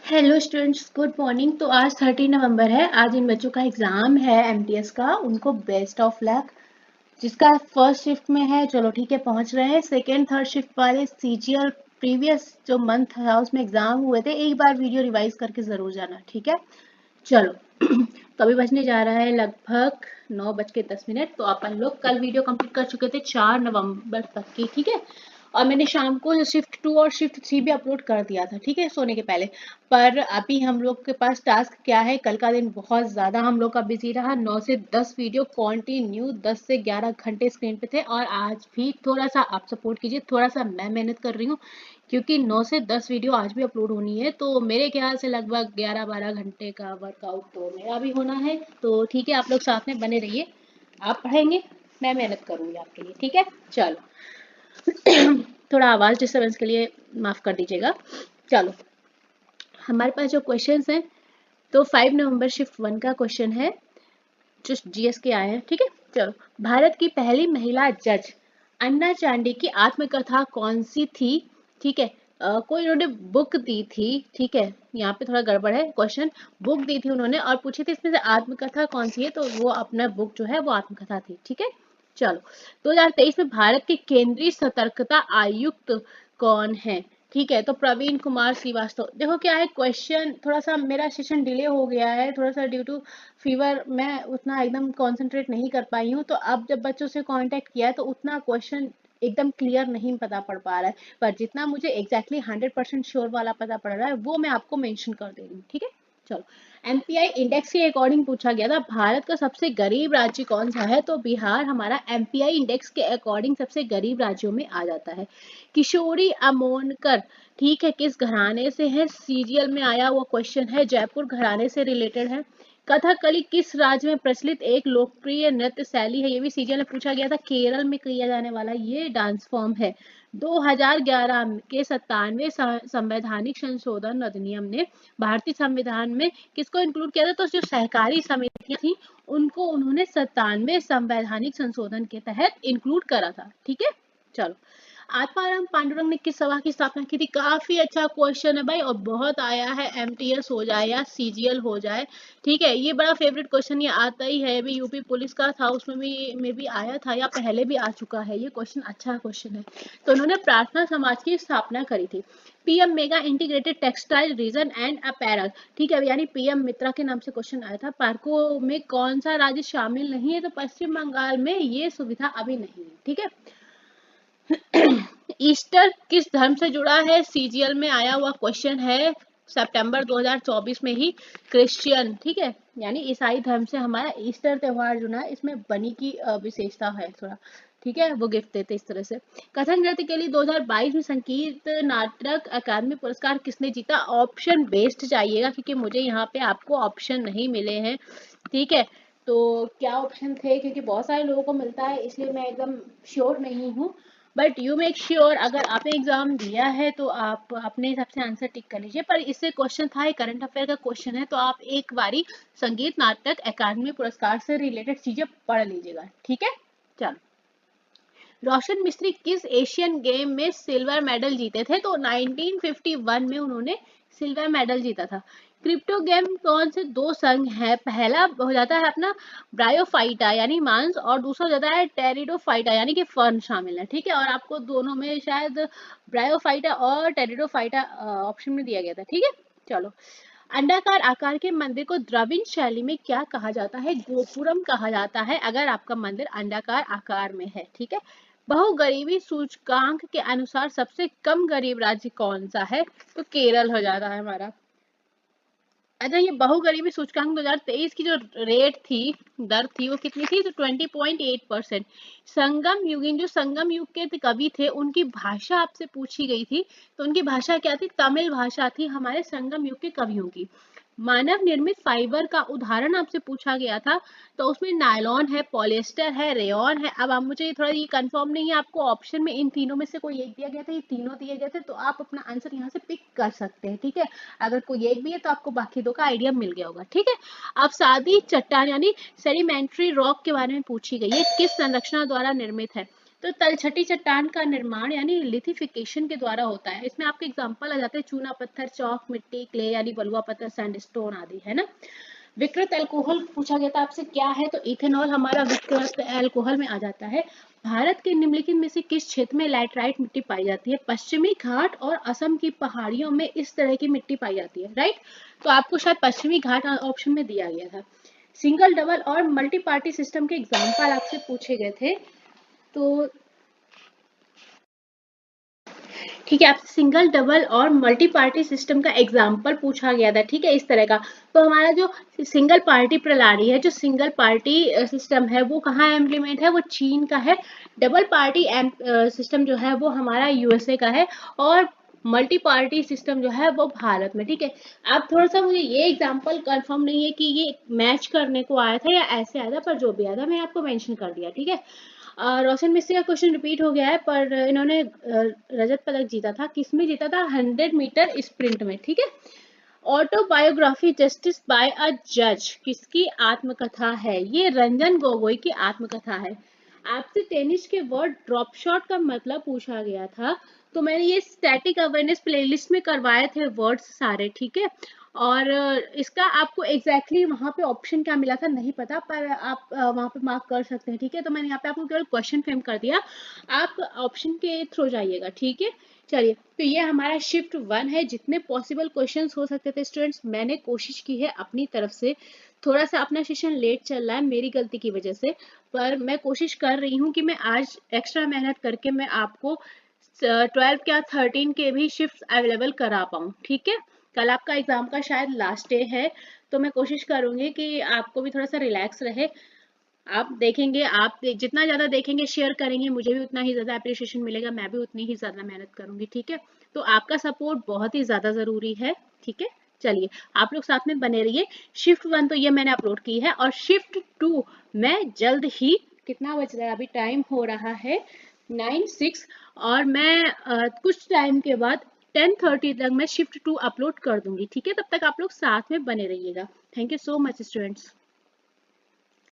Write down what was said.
Hello students, good morning. तो आज 30 नवंबर है। आज इन बच्चों का एग्जाम है एमटीएस का। उनको बेस्ट ऑफ लक। जिसका फर्स्ट शिफ्ट में है, चलो ठीक है, पहुंच रहे हैं। सेकेंड थर्ड शिफ्ट वाले सीजीएल प्रीवियस जो मंथ था उसमें एग्जाम हुए थे, एक बार वीडियो रिवाइज करके जरूर जाना, ठीक है। चलो तो अभी बजने जा रहा है लगभग 9:10। तो अपन लोग कल वीडियो कंप्लीट कर चुके थे 4 नवंबर तक की, ठीक है। और मैंने शाम को शिफ्ट 2 और शिफ्ट 3 भी अपलोड कर दिया था, ठीक है, सोने के पहले। पर अभी हम लोग के पास टास्क क्या है, कल का दिन बहुत ज़्यादा हम लोग का बिजी रहा। 9 से 10 वीडियो कॉन्टिन्यू 10 से 11 घंटे स्क्रीन पे थे। और आज भी थोड़ा सा आप सपोर्ट कीजिए, थोड़ा सा मैं मेहनत कर रही हूँ, क्योंकि 9 से 10 वीडियो आज भी अपलोड होनी है। तो मेरे ख्याल से लगभग 11-12 घंटे का वर्कआउट तो मेरा भी होना है। तो ठीक है, आप लोग साथ में बने रहिए। आप पढ़ेंगे, मैं मेहनत करूँगी आपके लिए, ठीक है। चलो थोड़ा आवाज़ डिस्टर्बेंस के लिए माफ़ कर दीजिएगा। चलो, हमारे पास जो क्वेश्चंस हैं, तो 5 नवंबर शिफ्ट 1 का क्वेश्चन है जो जीएस के आए हैं, ठीक है। चलो, भारत की पहली महिला जज अन्ना चांडी की आत्मकथा कौन सी थी, ठीक है। कोई उन्होंने बुक दी थी, ठीक है। यहाँ पे थोड़ा गड़बड़ है, क्वेश्चन बुक दी थी उन्होंने और पूछी थी इसमें से आत्मकथा कौन सी है, तो वो अपना बुक जो है वो आत्मकथा थी, ठीक है। चलो, 2023 में भारत के केंद्रीय सतर्कता आयुक्त कौन है, ठीक है। तो प्रवीण कुमार श्रीवास्तव। देखो क्या है, क्वेश्चन थोड़ा सा मेरा सेशन डिले हो गया है, थोड़ा सा ड्यू टू फीवर। मैं उतना एकदम कंसंट्रेट नहीं कर पाई हूँ। तो अब जब बच्चों से कांटेक्ट किया है तो उतना क्वेश्चन एकदम क्लियर नहीं पता पड़ पा रहा है। पर जितना मुझे एग्जैक्टली 100% श्योर वाला पता पड़ रहा है वो मैं आपको मेंशन कर दे रही हूँ, ठीक है। चलो, एमपीआई इंडेक्स के अकॉर्डिंग पूछा गया था भारत का सबसे गरीब राज्य कौन सा है, तो बिहार हमारा एमपीआई इंडेक्स के अकॉर्डिंग सबसे गरीब राज्यों में आ जाता है। किशोरी अमोनकर, ठीक है, किस घराने से है, सीरियल में आया हुआ क्वेश्चन है, जयपुर घराने से रिलेटेड है। कथकली किस राज्य में प्रचलित एक लोकप्रिय नृत्य शैली है, ये भी सीरियल में पूछा गया था। केरल में किया जाने वाला ये डांस फॉर्म है। 2011 के 97वें संवैधानिक संशोधन अधिनियम ने भारतीय संविधान में किसको इंक्लूड किया था, तो जो सहकारी समितियां थी उनको उन्होंने 97वें संवैधानिक संशोधन के तहत इंक्लूड करा था, ठीक है। चलो, आत्माराम पांडुरंग ने किस सभा की स्थापना की थी, काफी अच्छा क्वेश्चन है भाई, और बहुत आया है। एमटीएस हो जाए या सीजीएल हो जाए, ठीक है, ये बड़ा फेवरेट क्वेश्चन, ये आता ही है। अभी यूपी पुलिस का था, उसमें भी में भी आया था या पहले भी आ चुका है ये क्वेश्चन, अच्छा क्वेश्चन है। तो उन्होंने प्रार्थना समाज की स्थापना करी थी। PM mega integrated textile reason and apparel, ठीक है, यानी पीएम मित्रा के नाम से क्वेश्चन आया था। पार्कों में कौन सा राज्य शामिल नहीं है, तो पश्चिम बंगाल में ये सुविधा अभी नहीं है, ठीक है। ईस्टर किस धर्म से जुड़ा है, सीजीएल में आया हुआ क्वेश्चन है, सितंबर 2024 में ही। क्रिश्चियन, ठीक है, यानी ईसाई धर्म से हमारा ईस्टर त्योहार जुड़ा है। इसमें बनी की विशेषता है थोड़ा, ठीक है, वो गिफ्ट देते इस तरह से। कथक नृत्य के लिए 2022 में संगीत नाटक अकादमी पुरस्कार किसने जीता, ऑप्शन बेस्ड चाहिएगा क्योंकि मुझे यहाँ पे आपको ऑप्शन नहीं मिले हैं, ठीक है। तो क्या ऑप्शन थे, क्योंकि बहुत सारे लोगों को मिलता है इसलिए मैं एकदम श्योर नहीं हूँ। बट यू मेक श्योर, अगर आपने एग्जाम दिया है तो आप अपने हिसाब से आंसर टिक कर लीजिए। पर इससे क्वेश्चन था, एक करंट अफेयर का क्वेश्चन है, तो आप एक बारी संगीत नाटक अकादमी पुरस्कार से रिलेटेड चीजें पढ़ लीजिएगा, ठीक है। चलो, रोशन मिस्त्री किस एशियन गेम में सिल्वर मेडल जीते थे, तो 1951 में उन्होंने सिल्वर मेडल जीता था। क्रिप्टो गेम कौन से दो संघ है, पहला हो जाता है अपना ब्रायोफाइटा यानी मांस, और दूसरा हो जाता है टेरिडोफाइटा यानी कि फर्न शामिल है, ठीक है। और आपको दोनों में शायद ब्रायोफाइटा और टेरिडोफाइटा ऑप्शन में दिया गया था, ठीक है। चलो, अंडाकार आकार के मंदिर को द्रविड़ शैली में क्या कहा जाता है, गोपुरम कहा जाता है अगर आपका मंदिर अंडाकार आकार में है, ठीक है। बहुगरीबी सूचकांक के अनुसार सबसे कम गरीब राज्य कौन सा है, तो केरल हो जाता है हमारा। अच्छा, ये बहुगरीबी सूचकांक 2023 की जो रेट थी, दर थी, वो कितनी थी, तो 20.8%। संगम युगीन, जो संगम युग के कवि थे उनकी भाषा आपसे पूछी गई थी, तो उनकी भाषा क्या थी, तमिल भाषा थी हमारे संगम युग के कवियों की। मानव निर्मित फाइबर का उदाहरण आपसे पूछा गया था, तो उसमें नायलॉन है, पॉलिएस्टर है, रेयॉन है। अब आप मुझे थोड़ा ये कंफर्म नहीं है, आपको ऑप्शन में इन तीनों में से कोई एक दिया गया था, ये तीनों दिए गए थे, तो आप अपना आंसर यहाँ से पिक कर सकते हैं, ठीक है। अगर कोई एक भी है तो आपको बाकी दो का आइडिया मिल गया होगा, ठीक है। अब सादी चट्टान यानी सेडिमेंट्री रॉक के बारे में पूछी गई है, किस संरचना द्वारा निर्मित है, तो तलछटी चट्टान का निर्माण यानी लिथिफिकेशन के द्वारा होता है। इसमें आपके एग्जांपल आ जाते हैं चूना पत्थर, चौक, मिट्टी, क्ले यानी बलुआ पत्थर, सैंडस्टोन आदि, है ना। विकृत अल्कोहल पूछा गया था आपसे क्या है, तो इथेनॉल हमारा विकृत अल्कोहल में आ जाता है। भारत के निम्नलिखित में से किस क्षेत्र में लैटराइट मिट्टी पाई जाती है? पश्चिमी घाट और असम की पहाड़ियों में इस तरह की मिट्टी पाई जाती है, राइट। तो आपको शायद पश्चिमी घाट ऑप्शन में दिया गया था। सिंगल, डबल और मल्टी पार्टी सिस्टम के एग्जाम्पल आपसे पूछे गए थे, तो ठीक है, आपसे सिंगल, डबल और मल्टी पार्टी सिस्टम का एग्जाम्पल पूछा गया था, ठीक है, इस तरह का। तो हमारा जो सिंगल पार्टी प्रणाली है, जो सिंगल पार्टी सिस्टम है, वो कहाँ इम्प्लीमेंट है? वो चीन का है। डबल पार्टी सिस्टम जो है वो हमारा यूएसए का है, और मल्टी पार्टी सिस्टम जो है वो भारत में, ठीक है। आप थोड़ा सा, मुझे ये एग्जाम्पल कंफर्म नहीं है कि ये मैच करने को आया था या ऐसे आया था, पर जो भी आया था मैंने आपको मेंशन कर दिया, ठीक है। रोशन मिस्त्री का क्वेश्चन रिपीट हो गया है, पर इन्होंने रजत पदक जीता था। किसमें जीता था? 100 मीटर स्प्रिंट में, ठीक है। ऑटोबायोग्राफी जस्टिस बाय अ जज किसकी आत्मकथा है? ये रंजन गोगोई की आत्मकथा है। आपसे टेनिस के वर्ड ड्रॉप शॉट का मतलब पूछा गया था, तो मैंने ये स्टैटिक अवेयरनेस प्लेलिस्ट में करवाए थे वर्ड्स सारे, ठीक है। और इसका आपको एग्जैक्टली वहां पे ऑप्शन क्या मिला था नहीं पता, पर आप वहां पे मार्क कर सकते हैं, ठीक है। तो मैंने यहाँ पे आपको केवल क्वेश्चन फ्रेम कर दिया, आप ऑप्शन के थ्रू जाइएगा, ठीक है। चलिए, तो ये हमारा शिफ्ट 1 है। जितने पॉसिबल क्वेश्चंस हो सकते थे स्टूडेंट्स, मैंने कोशिश की है अपनी तरफ से। थोड़ा सा अपना सेशन लेट चल रहा है मेरी गलती की वजह से, पर मैं कोशिश कर रही हूँ कि मैं आज एक्स्ट्रा मेहनत करके मैं आपको 12 या 13 के भी शिफ्ट अवेलेबल करा पाऊँ, ठीक है। कल आपका एग्जाम का शायद लास्ट डे है, तो मैं कोशिश करूंगी कि आपको भी थोड़ा सा रिलैक्स रहे। आप देखेंगे, आप जितना ज़्यादा देखेंगे, शेयर करेंगे, मुझे भी उतना ही ज़्यादा अप्रिशिएशन मिलेगा, मैं भी उतनी ही ज़्यादा मेहनत करूंगी, ठीक है। तो आपका सपोर्ट बहुत ही ज़्यादा ज़रूरी है, ठीक है। चलिए, आप लोग साथ में बने रहिए। शिफ्ट 1 तो ये मैंने अपलोड की है, और शिफ्ट 2 मैं जल्द ही, कितना बज रहा है अभी, टाइम हो रहा है 9:06, और मैं कुछ टाइम के बाद 10:30 तक मैं शिफ्ट 2 अपलोड कर दूंगी, ठीक है। तब तक आप लोग साथ में बने रहिएगा। Thank you so much students.